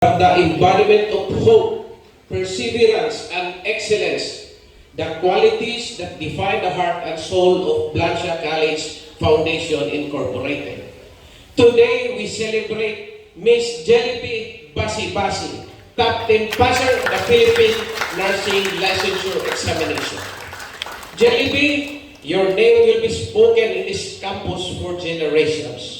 the embodiment of hope, perseverance, and excellence, the qualities that define the heart and soul of Blansha College Foundation Incorporated. Today, we celebrate Miss Jellyby Basi-Basi, top 10 passer of the Philippine Nursing Licensure Examination. Jellyby, your name will be spoken in this campus for generations.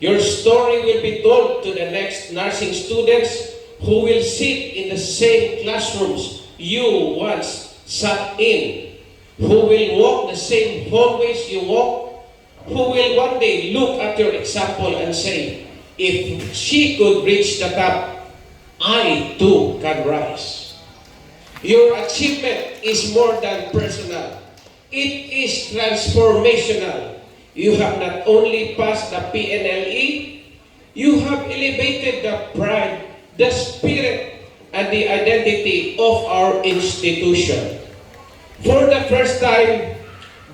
Your story will be told to the next nursing students who will sit in the same classrooms you once sat in, who will walk the same hallways you walk, who will one day look at your example and say, if she could reach the top, I too can rise. Your achievement is more than personal. It is transformational. You have not only passed the PNLE, you have elevated the pride, the spirit, and the identity of our institution. For the first time,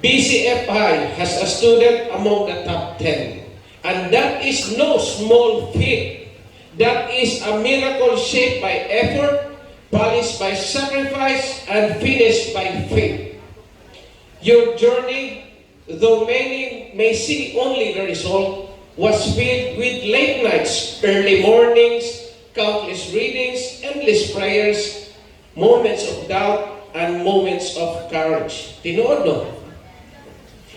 BCFI has a student among the top 10. And that is no small feat. That is a miracle shaped by effort, polished by sacrifice, and finished by faith. Your journey, though many may see only the result, was filled with late nights, early mornings, countless readings, endless prayers, moments of doubt, and moments of courage. Tinood, no?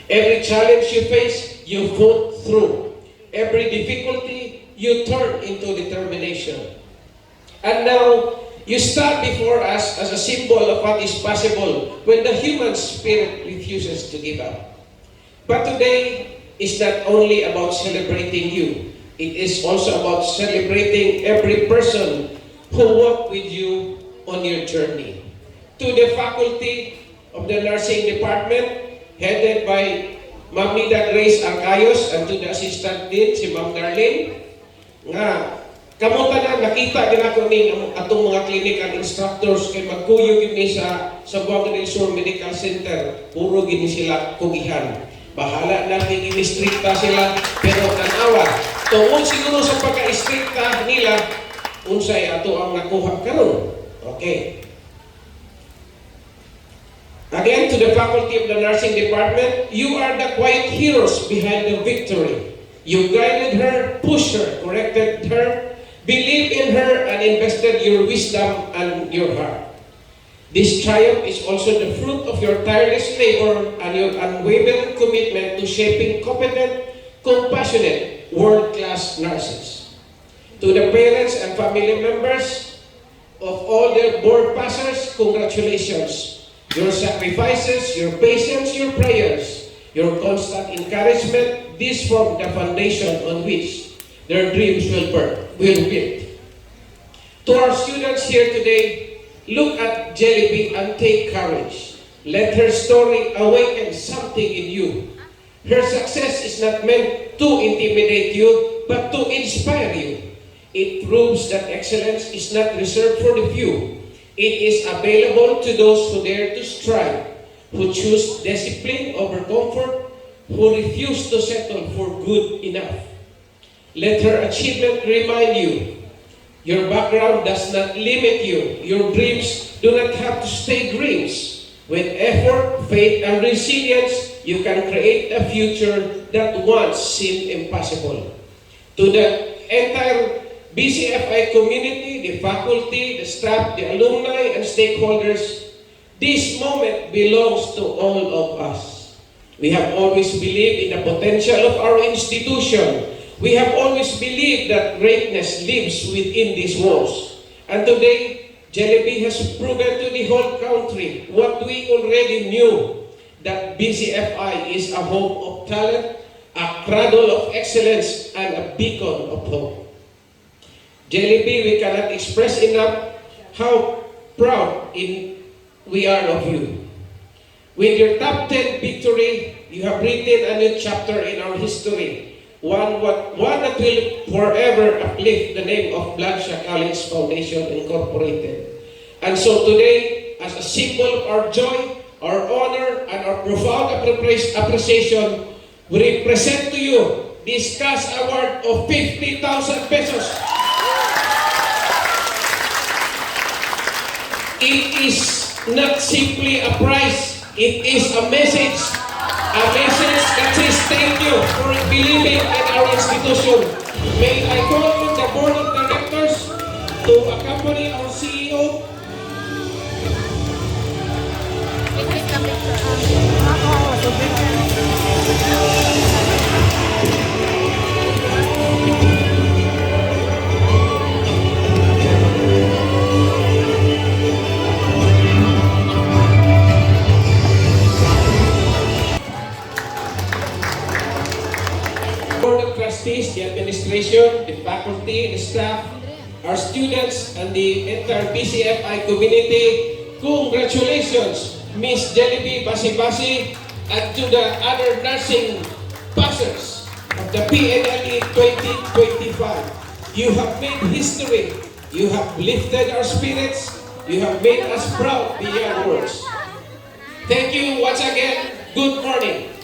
Every challenge you face, you fought through. Every difficulty, you turned into determination. And now, you stand before us as a symbol of what is possible when the human spirit refuses to give up. But today is not only about celebrating you. It is also about celebrating every person who walked with you on your journey. To the faculty of the nursing department, headed by Ma'am Nida Grace Arcayos, and to the assistant dean, si Ma'am Darlene, nga kamuta na nakita din ako ning atong mga clinical instructors kay magkuyo gini sa Buanga del Sur Medical Center. Puro gini sila kugihan. Bahala na i-stricta sila, pero tanawa. Tungkol siguro sa pagka-stricta nila, unsay ato ang nakuha karon. Okay. Again, to the faculty of the nursing department, you are the quiet heroes behind the victory. You guided her, pushed her, corrected her, believed in her, and invested your wisdom and your heart. This triumph is also the fruit of your tireless labor and your unwavering commitment to shaping competent, compassionate, world-class nurses. To the parents and family members of all the board passers, congratulations. Your sacrifices, your patience, your prayers, your constant encouragement, this form the foundation on which their dreams will build. To our students here today, look at Jellyby and take courage. Let her story awaken something in you. Her success is not meant to intimidate you, but to inspire you. It proves that excellence is not reserved for the few. It is available to those who dare to strive, who choose discipline over comfort, who refuse to settle for good enough. Let her achievement remind you, your background does not limit you. Your dreams do not have to stay dreams. With effort, faith, and resilience, you can create a future that once seemed impossible. To the entire BCFI community, the faculty, the staff, the alumni, and stakeholders, this moment belongs to all of us. We have always believed in the potential of our institution. We have always believed that greatness lives within these walls. And today, Jellyby has proven to the whole country what we already knew, that BCFI is a home of talent, a cradle of excellence, and a beacon of hope. Jellyby, we cannot express enough how proud we are of you. With your top 10 victory, you have written a new chapter in our history. One that will forever uplift the name of Blansha College Foundation Incorporated. And so today, as a symbol of our joy, our honor, and our profound appreciation, we present to you this cash award of 50,000 pesos. It is not simply a prize, it is a message. A message that says thank you for believing in our institution. May I call on the board of directors to accompany our CEO. Board of Trustees, the administration, the faculty, the staff, our students, and the entire PCFI community, congratulations, Miss Jellyby Basibasi, and to the other nursing passers of the PNLE 2025. You have made history. You have lifted our spirits. You have made us proud beyond words. Thank you once again. Good morning.